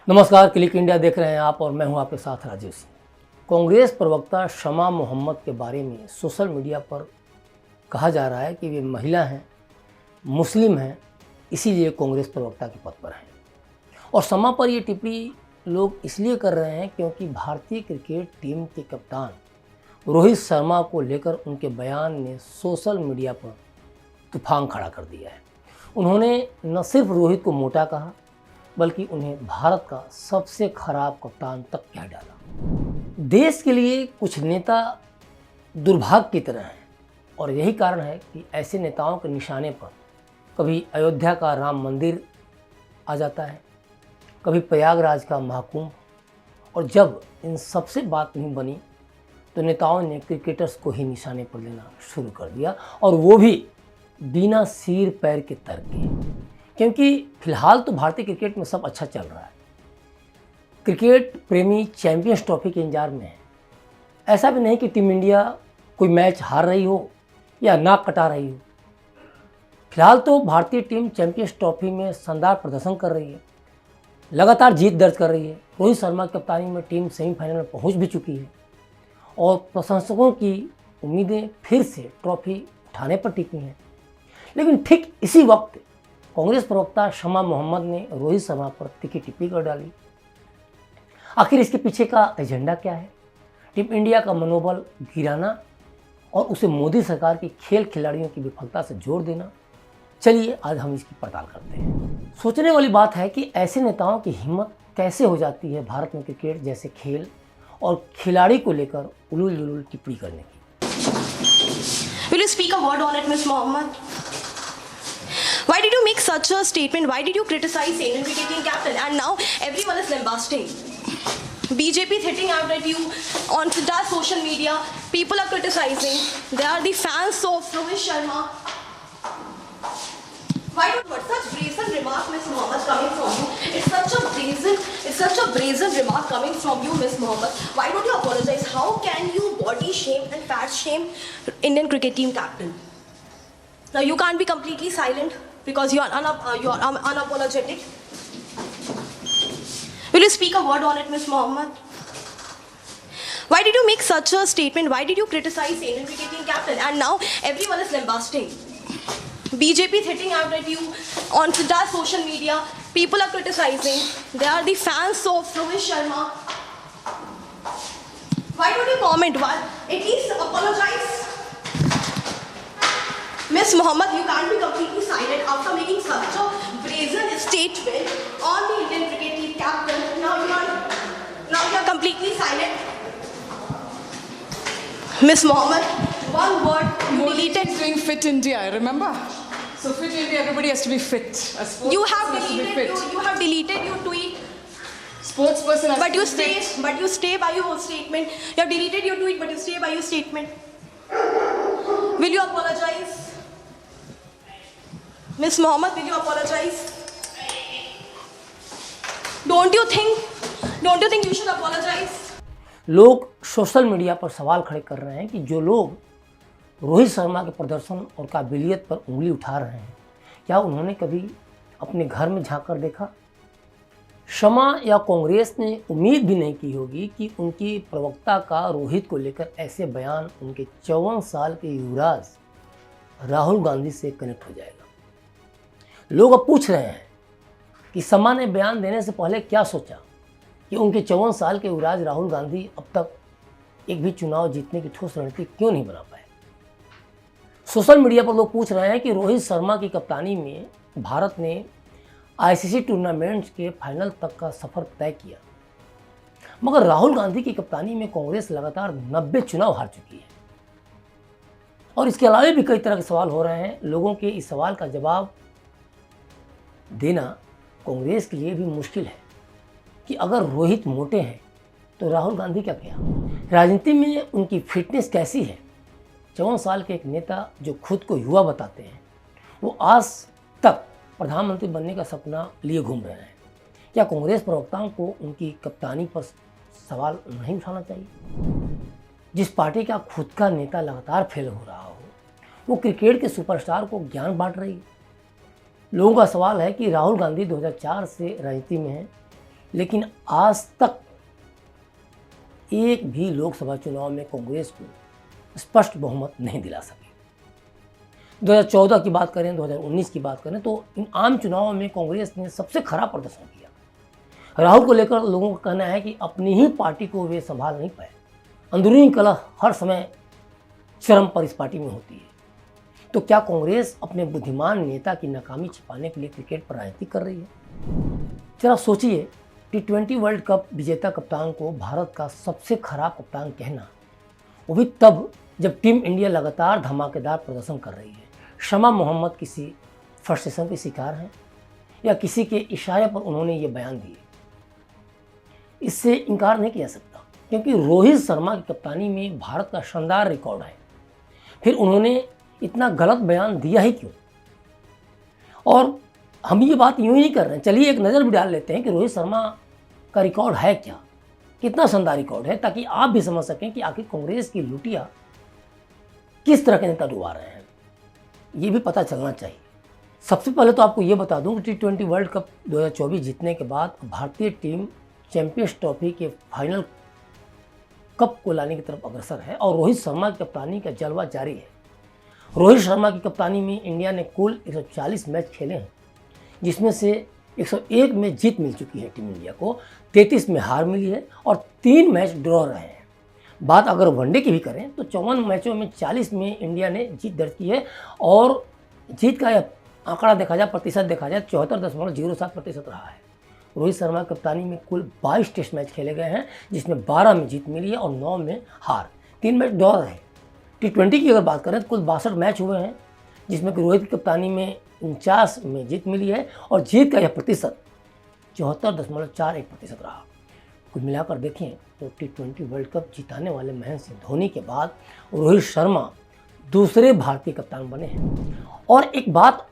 नमस्कार, click India देख रहे हैं आप और मैं हूं आपके साथ राजेश सिंह। कांग्रेस प्रवक्ता शमा मोहम्मद के बारे में सोशल मीडिया पर कहा जा रहा है कि वे महिला हैं, मुस्लिम हैं, इसीलिए कांग्रेस प्रवक्ता के पद पर हैं। और शमा पर ये टिप्पणी लोग इसलिए कर रहे हैं क्योंकि भारतीय क्रिकेट टीम के कप्तान रोहित शर्मा को लेकर उनके बयान ने सोशल मीडिया पर तूफान खड़ा कर दिया है। उन्होंने न सिर्फ रोहित को मोटा कहा बल्कि उन्हें भारत का सबसे खराब कप्तान तक कह डाला। देश के लिए कुछ नेता दुर्भाग्य की तरह हैं और यही कारण है कि ऐसे नेताओं के निशाने पर कभी अयोध्या का राम मंदिर आ जाता है, कभी प्रयागराज का महाकुंभ, और जब इन सबसे बात नहीं बनी तो नेताओं ने क्रिकेटर्स को ही निशाने पर लेना शुरू कर दिया, और वो भी बिना सिर पैर के तर्क के। क्योंकि फिलहाल तो भारतीय क्रिकेट में सब अच्छा चल रहा है, क्रिकेट प्रेमी चैंपियंस ट्रॉफी के इंतजार में है। ऐसा भी नहीं कि टीम इंडिया कोई मैच हार रही हो या नाक कटा रही हो। फिलहाल तो भारतीय टीम चैंपियंस ट्रॉफी में शानदार प्रदर्शन कर रही है, लगातार जीत दर्ज कर रही है। रोहित शर्मा की कप्तानी में टीम सेमीफाइनल में पहुंच भी चुकी है और प्रशंसकों की उम्मीदें फिर से ट्रॉफी उठाने पर टिकी हैं। लेकिन ठीक इसी वक्त कांग्रेस प्रवक्ता शमा मोहम्मद ने रोहित शर्मा पर तीखी टिप्पणी कर डाली। आखिर इसके पीछे का एजेंडा क्या है? टीम इंडिया का मनोबल गिराना और उसे मोदी सरकार की खेल खिलाड़ियों की विफलता से जोड़ देना? चलिए आज हम इसकी पड़ताल करते हैं। सोचने वाली बात है कि ऐसे नेताओं की हिम्मत कैसे हो जाती है भारत में क्रिकेट जैसे खेल और खिलाड़ी को लेकर उलूल जुलूल टिप्पणी करने की। Will you speak a word on it, Ms. Mohammed? Why did you make such a statement? Why did you criticize Indian cricket team captain? And now everyone is lambasting. BJP is hitting out at you on entire social media. People are criticizing. They are the fans of Rohit Sharma. Why don't what such brazen remark, Ms. Mohammed, coming from you? It's such a brazen remark coming from you, Ms. Mohammed. Why don't you apologize? How can you body shame and fat shame Indian cricket team captain? Now you can't be completely silent because you are unapologetic. Will you speak a word on it, Ms. Mohammed? Why did you make such a statement? Why did you criticize Indian cricket team captain? And now everyone is lambasting. BJP is hitting out at you on entire social media. People are criticizing. They are the fans of Rohit Sharma. Why don't you comment? Why? At least apologize. Ms. Mohammed, you can't be completely silent after making such a brazen statement on the Indian cricket team captain. Now you are completely silent. Ms. Mohammed, one word you Modi deleted. is doing Fit India, remember? So Fit India, everybody has to be fit. A sports You have person has to be deleted. fit. You have deleted your tweet. Sports person has But to you be stay. stay. But you stay by your statement. You have deleted your tweet, but you stay by your statement. Will you apologize? Ms. Mohammed, will you apologize? Don't you think you should apologize? लोग social media पर सवाल खड़े कर रहे हैं कि जो लोग रोहित शर्मा के प्रदर्शन और काबिलियत पर उंगली उठा रहे हैं, क्या उन्होंने कभी अपने घर में झांक कर देखा? शमा या कांग्रेस ने उम्मीद भी नहीं की होगी कि उनकी प्रवक्ता का रोहित को लेकर ऐसे बयान उनके 54 साल के युवराज राहुल गांधी से कनेक्ट हो जाएगा। लोग अब पूछ रहे हैं कि शमा ने बयान देने से पहले क्या सोचा कि उनके 54 साल के युवराज राहुल गांधी अब तक एक भी चुनाव जीतने की ठोस रणनीति क्यों नहीं बना पाए। सोशल मीडिया पर लोग पूछ रहे हैं कि रोहित शर्मा की कप्तानी में भारत ने आईसीसी टूर्नामेंट्स के फाइनल तक का सफर तय किया, मगर राहुल गांधी की कप्तानी में कांग्रेस लगातार 90 चुनाव हार चुकी है। और इसके अलावा भी कई तरह के सवाल हो रहे हैं। लोगों के इस सवाल का जवाब देना कांग्रेस के लिए भी मुश्किल है कि अगर रोहित मोटे हैं तो राहुल गांधी क्या किया? राजनीति में उनकी फिटनेस कैसी है? 54 साल के एक नेता जो खुद को युवा बताते हैं, वो आज तक प्रधानमंत्री बनने का सपना लिए घूम रहे हैं। क्या कांग्रेस प्रवक्ताओं को उनकी कप्तानी पर सवाल नहीं उठाना चाहिए? जिस पार्टी का खुद का नेता लगातार फेल हो रहा हो, वो क्रिकेट के सुपरस्टार को ज्ञान बांट रही है। लोगों का सवाल है कि राहुल गांधी 2004 से राजनीति में हैं, लेकिन आज तक एक भी लोकसभा चुनाव में कांग्रेस को स्पष्ट बहुमत नहीं दिला सके। 2014 की बात करें, 2019 की बात करें तो इन आम चुनावों में कांग्रेस ने सबसे खराब प्रदर्शन किया। राहुल को लेकर लोगों का कहना है कि अपनी ही पार्टी को वे संभाल नहीं पाए। अंदरूनी कलह हर समय चरम पर इस पार्टी में होती है। तो क्या कांग्रेस अपने बुद्धिमान नेता की नाकामी छिपाने के लिए क्रिकेट पर राजनीति कर रही है? जरा सोचिए, T20 वर्ल्ड कप विजेता कप्तान को भारत का सबसे खराब कप्तान कहना, वो भी तब जब टीम इंडिया लगातार धमाकेदार प्रदर्शन कर रही है। शमा मोहम्मद किसी फ्रस्ट्रेशन के शिकार हैं या किसी के इशारे पर उन्होंने ये बयान दिए? इससे इनकार नहीं किया सकता, क्योंकि रोहित शर्मा की कप्तानी में भारत का शानदार रिकॉर्ड है। फिर उन्होंने इतना गलत बयान दिया ही क्यों? और हम ये बात यूं ही नहीं कर रहे हैं, चलिए एक नज़र भी डाल लेते हैं कि रोहित शर्मा का रिकॉर्ड है क्या, कितना शानदार रिकॉर्ड है, ताकि आप भी समझ सकें कि आखिर कांग्रेस की लुटिया किस तरह के नेता डुबा रहे हैं। ये भी पता चलना चाहिए। सबसे पहले तो आपको ये बता दूं कि T20 वर्ल्ड कप 2024 जीतने के बाद भारतीय टीम चैंपियंस ट्रॉफी के फाइनल कप को लाने की तरफ अग्रसर है और रोहित शर्मा की कप्तानी का जलवा जारी है। रोहित शर्मा की कप्तानी में इंडिया ने कुल 140 मैच खेले हैं, जिसमें से 101 में जीत मिल चुकी है टीम इंडिया को, 33 में हार मिली है और 3 मैच ड्रॉ रहे हैं। बात अगर वनडे की भी करें तो 54 मैचों में 40 में इंडिया ने जीत दर्ज की है और जीत का यह आंकड़ा देखा जाए, प्रतिशत देखा जाए, 74.07% रहा है। रोहित शर्मा की कप्तानी में कुल 22 टेस्ट मैच खेले गए हैं, जिसमें 12 में जीत मिली है और 9 में हार, 3 मैच ड्रॉ रहे। T20 की अगर बात करें तो कुल 62 मैच हुए हैं, जिसमें कि रोहित की कप्तानी में 49 में जीत मिली है और जीत का यह प्रतिशत 74.41% रहा। कुल मिलाकर देखें तो T20 वर्ल्ड कप जिताने वाले महेंद्र सिंह धोनी के बाद रोहित शर्मा दूसरे भारतीय कप्तान बने हैं। और एक बात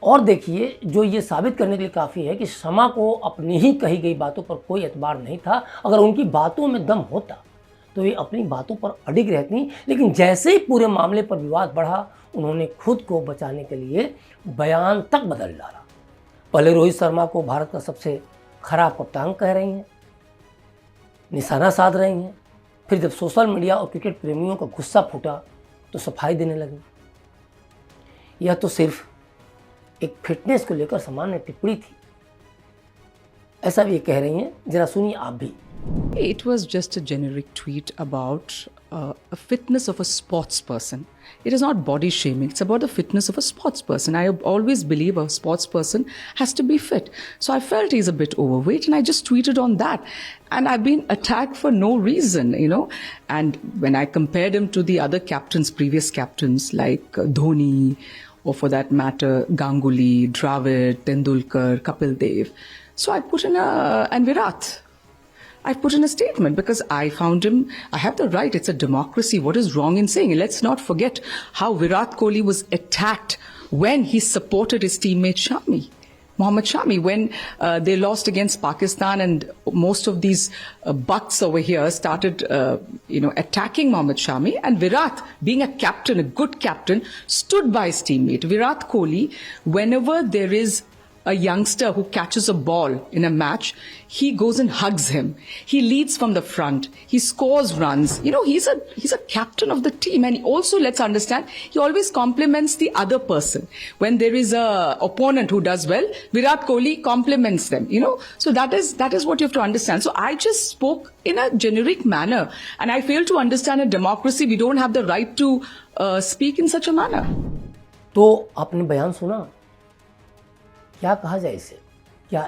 और देखिए, जो ये साबित करने के लिए काफ़ी है कि शर्मा को अपनी ही कही गई बातों पर कोई एतबार नहीं था। अगर उनकी बातों में दम होता तो ये अपनी बातों पर अडिग रहती, लेकिन जैसे ही पूरे मामले पर विवाद बढ़ा, उन्होंने खुद को बचाने के लिए बयान तक बदल डाला। पहले रोहित शर्मा को भारत का सबसे खराब कप्तान कह रही हैं, निशाना साध रही हैं, फिर जब सोशल मीडिया और क्रिकेट प्रेमियों का गुस्सा फूटा तो सफाई देने लगी। यह तो सिर्फ एक फिटनेस को लेकर सामान्य टिप्पणी थी, ऐसा भी ये कह रही हैं। जरा सुनिए आप भी। It was just a generic tweet about a fitness of a sports person. It is not body shaming. It's about the fitness of a sports person. I always believe a sports person has to be fit. So I felt he's a bit overweight and I just tweeted on that. And I've been attacked for no reason, you know. And when I compared him to the other captains, previous captains like Dhoni, or for that matter, Ganguly, Dravid, Tendulkar, Kapil Dev. So I put in and Virat. I put in a statement because I found him, I have the right, it's a democracy. What is wrong in saying? Let's not forget how Virat Kohli was attacked when he supported his teammate Shami, Mohammad Shami, when they lost against Pakistan and most of these butts over here started, attacking Mohammad Shami, and Virat, being a captain, a good captain, stood by his teammate. Virat Kohli, whenever there is a youngster who catches a ball in a match, he goes and hugs him. He leads from the front. He scores runs. You know, he's a captain of the team. And also, let's understand, he always compliments the other person. When there is a opponent who does well, Virat Kohli compliments them, you know. So that is what you have to understand. So I just spoke in a generic manner. And I fail to understand a democracy. We don't have the right to speak in such a manner. तो आपने बयान सुना, क्या कहा जाए इसे? क्या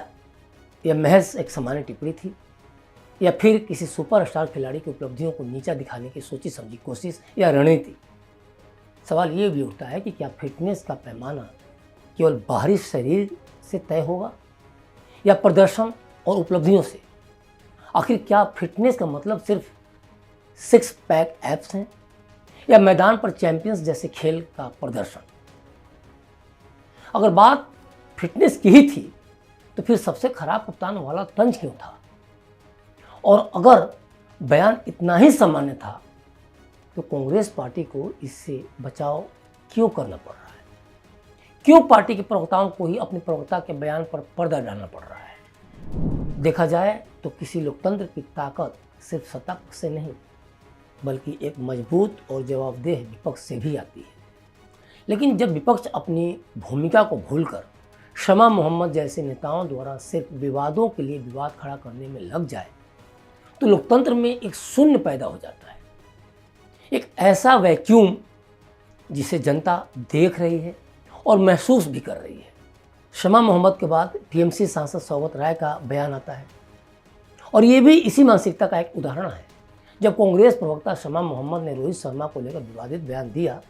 यह महज एक सामान्य टिप्पणी थी या फिर किसी सुपरस्टार खिलाड़ी की उपलब्धियों को नीचा दिखाने की सोची समझी कोशिश या रणनीति? सवाल ये भी उठता है कि क्या फिटनेस का पैमाना केवल बाहरी शरीर से तय होगा या प्रदर्शन और उपलब्धियों से? आखिर क्या फिटनेस का मतलब सिर्फ 6 पैक एब्स हैं या मैदान पर चैंपियंस जैसे खेल का प्रदर्शन? अगर बात फिटनेस की ही थी तो फिर सबसे खराब कप्तान वाला तंज क्यों था? और अगर बयान इतना ही सामान्य था तो कांग्रेस पार्टी को इससे बचाव क्यों करना पड़ रहा है? क्यों पार्टी के प्रवक्ताओं को ही अपने प्रवक्ता के बयान पर पर्दा डालना पड़ रहा है? देखा जाए तो किसी लोकतंत्र की ताकत सिर्फ सत्ता पक्ष से नहीं बल्कि एक मजबूत और जवाबदेह विपक्ष से भी आती है। लेकिन जब विपक्ष अपनी भूमिका को भूलकर शमा मोहम्मद जैसे नेताओं द्वारा सिर्फ विवादों के लिए विवाद खड़ा करने में लग जाए तो लोकतंत्र में एक शून्य पैदा हो जाता है, एक ऐसा वैक्यूम जिसे जनता देख रही है और महसूस भी कर रही है। शमा मोहम्मद के बाद टीएमसी सांसद सौगत राय का बयान आता है और ये भी इसी मानसिकता का एक उदाहरण है। जब कांग्रेस प्रवक्ता शमा मोहम्मद ने रोहित शर्मा को लेकर विवादित बयान दिया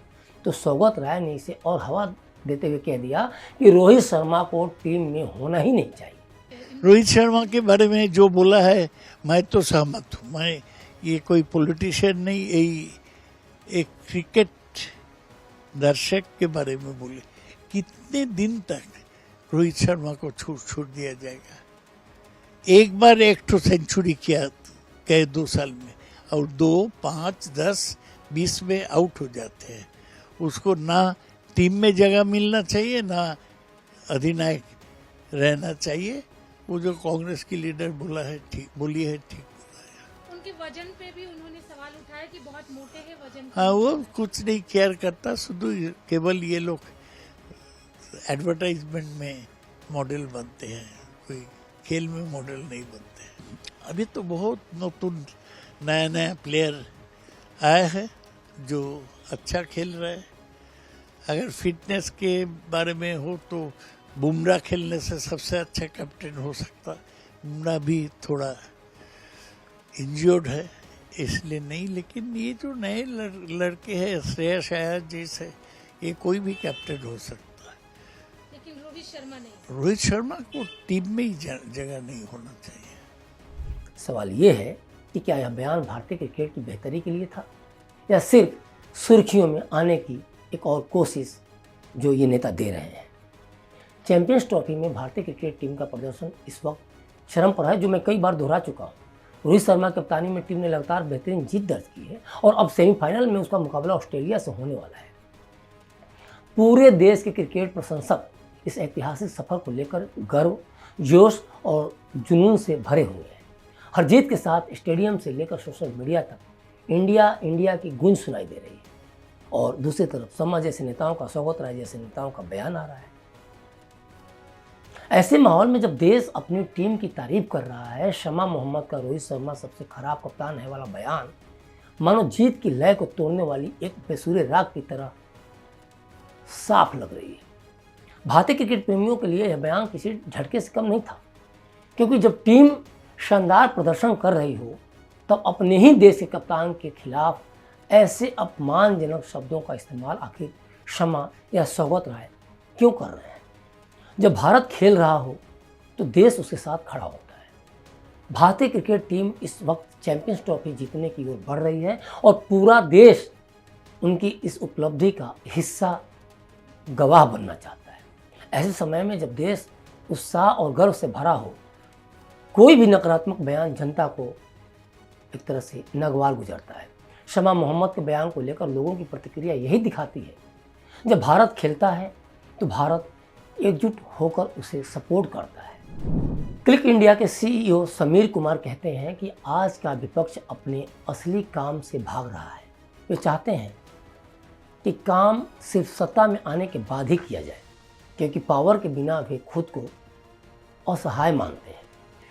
तो सौगत राय ने इसे और हवा देते हुए कह दिया कि रोहित शर्मा को टीम में होना ही नहीं चाहिए। रोहित शर्मा के बारे में जो बोला है मैं तो सहमत हूँ। मैं ये कोई पॉलिटिशियन नहीं, यही एक क्रिकेट दर्शक के बारे में बोले। कितने दिन तक रोहित शर्मा को छूट दिया जाएगा? एक बार एक तो सेंचुरी किया कई 2 साल में और 2, 5, 10, 20 में आउट हो जाते हैं। उसको ना टीम में जगह मिलना चाहिए ना अधिनायक रहना चाहिए। वो जो कांग्रेस की लीडर बोली है ठीक बोला है। उनके वजन पे भी उन्होंने सवाल उठाया कि बहुत मोटे हैं वजन। हाँ, वो कुछ नहीं केयर करता, शुद्ध केवल ये लोग एडवर्टाइजमेंट में मॉडल बनते हैं, कोई खेल में मॉडल नहीं बनते। अभी तो बहुत नतून नया प्लेयर आया है जो अच्छा खेल रहा है। अगर फिटनेस के बारे में हो तो बुमराह खेलने से सबसे अच्छा कैप्टन हो सकता। बुमराह भी थोड़ा इंजर्ड है इसलिए नहीं, लेकिन ये जो नए लड़के हैं श्रेयस अय्यर जैसे, ये कोई भी कैप्टन हो सकता है। लेकिन रोहित शर्मा नहीं। रोहित शर्मा को टीम में ही जगह नहीं होना चाहिए। सवाल ये है कि क्या यह बयान भारतीय क्रिकेट की बेहतरी के लिए था या सिर्फ सुर्खियों में आने की एक और कोशिश जो ये नेता दे रहे हैं। चैंपियंस ट्रॉफी में भारतीय क्रिकेट टीम का प्रदर्शन इस वक्त चरम पर है, जो मैं कई बार दोहरा चुका हूँ। रोहित शर्मा की कप्तानी में टीम ने लगातार बेहतरीन जीत दर्ज की है और अब सेमीफाइनल में उसका मुकाबला ऑस्ट्रेलिया से होने वाला है। पूरे देश के क्रिकेट प्रशंसक इस ऐतिहासिक सफर को लेकर गर्व, जोश और जुनून से भरे हुए हैं। हर जीत के साथ स्टेडियम से लेकर सोशल मीडिया तक इंडिया की गूंज सुनाई दे रही है और दूसरी तरफ शमा जैसे नेताओं का, सौगत राय जैसे नेताओं का बयान आ रहा है। ऐसे माहौल में जब देश अपनी टीम की तारीफ कर रहा है, शमा मोहम्मद का रोहित शर्मा सबसे खराब कप्तान है वाला बयान मानो जीत की लय को तोड़ने वाली एक बेसुरे राग की तरह साफ लग रही है। भारतीय क्रिकेट प्रेमियों के लिए यह बयान किसी झटके से कम नहीं था, क्योंकि जब टीम शानदार प्रदर्शन कर रही हो तब अपने ही देश के कप्तान के खिलाफ ऐसे अपमानजनक शब्दों का इस्तेमाल आखिर शमा या सौगत राय क्यों कर रहे हैं? जब भारत खेल रहा हो तो देश उसके साथ खड़ा होता है। भारतीय क्रिकेट टीम इस वक्त चैंपियंस ट्रॉफी जीतने की ओर बढ़ रही है और पूरा देश उनकी इस उपलब्धि का हिस्सा, गवाह बनना चाहता है। ऐसे समय में जब देश उत्साह और गर्व से भरा हो, कोई भी नकारात्मक बयान जनता को एक तरह से नागवार गुजरता है। शमा मोहम्मद के बयान को लेकर लोगों की प्रतिक्रिया यही दिखाती है, जब भारत खेलता है तो भारत एकजुट होकर उसे सपोर्ट करता है। क्लिक इंडिया के सीईओ समीर कुमार कहते हैं कि आज का विपक्ष अपने असली काम से भाग रहा है। वे चाहते हैं कि काम सिर्फ सत्ता में आने के बाद ही किया जाए, क्योंकि पावर के बिना वे खुद को असहाय मानते हैं।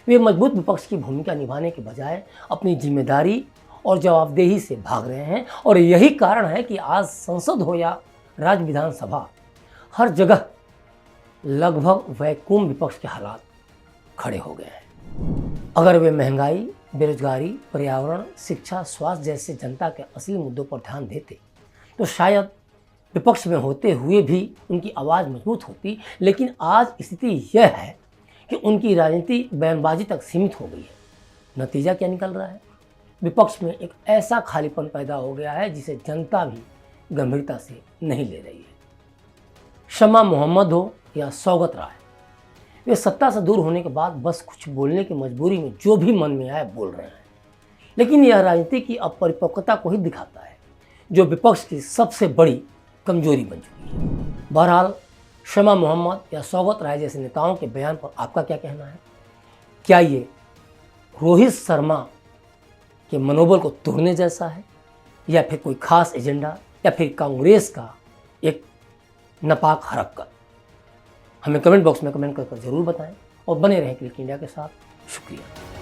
वे मजबूत विपक्ष की भूमिका निभाने के बजाय अपनी जिम्मेदारी और जवाबदेही से भाग रहे हैं और यही कारण है कि आज संसद हो या राज्य विधानसभा, हर जगह लगभग वैक्यूम विपक्ष के हालात खड़े हो गए हैं। अगर वे महंगाई, बेरोजगारी, पर्यावरण, शिक्षा, स्वास्थ्य जैसे जनता के असली मुद्दों पर ध्यान देते तो शायद विपक्ष में होते हुए भी उनकी आवाज़ मजबूत होती। लेकिन आज स्थिति यह है कि उनकी राजनीति बयानबाजी तक सीमित हो गई है। नतीजा क्या निकल रहा है? विपक्ष में एक ऐसा खालीपन पैदा हो गया है जिसे जनता भी गंभीरता से नहीं ले रही है। शमा मोहम्मद हो या सौगत राय, वे सत्ता से दूर होने के बाद बस कुछ बोलने की मजबूरी में जो भी मन में आए बोल रहे हैं। लेकिन यह राजनीति की अपरिपक्वता को ही दिखाता है, जो विपक्ष की सबसे बड़ी कमजोरी बन चुकी है। बहरहाल शमा मोहम्मद या सौगत राय जैसे नेताओं के बयान पर आपका क्या कहना है? क्या ये रोहित शर्मा के मनोबल को तोड़ने जैसा है, या फिर कोई खास एजेंडा, या फिर कांग्रेस का एक नापाक हरकत? हमें कमेंट बॉक्स में कमेंट कर जरूर बताएं और बने रहें क्लिक इंडिया के साथ। शुक्रिया।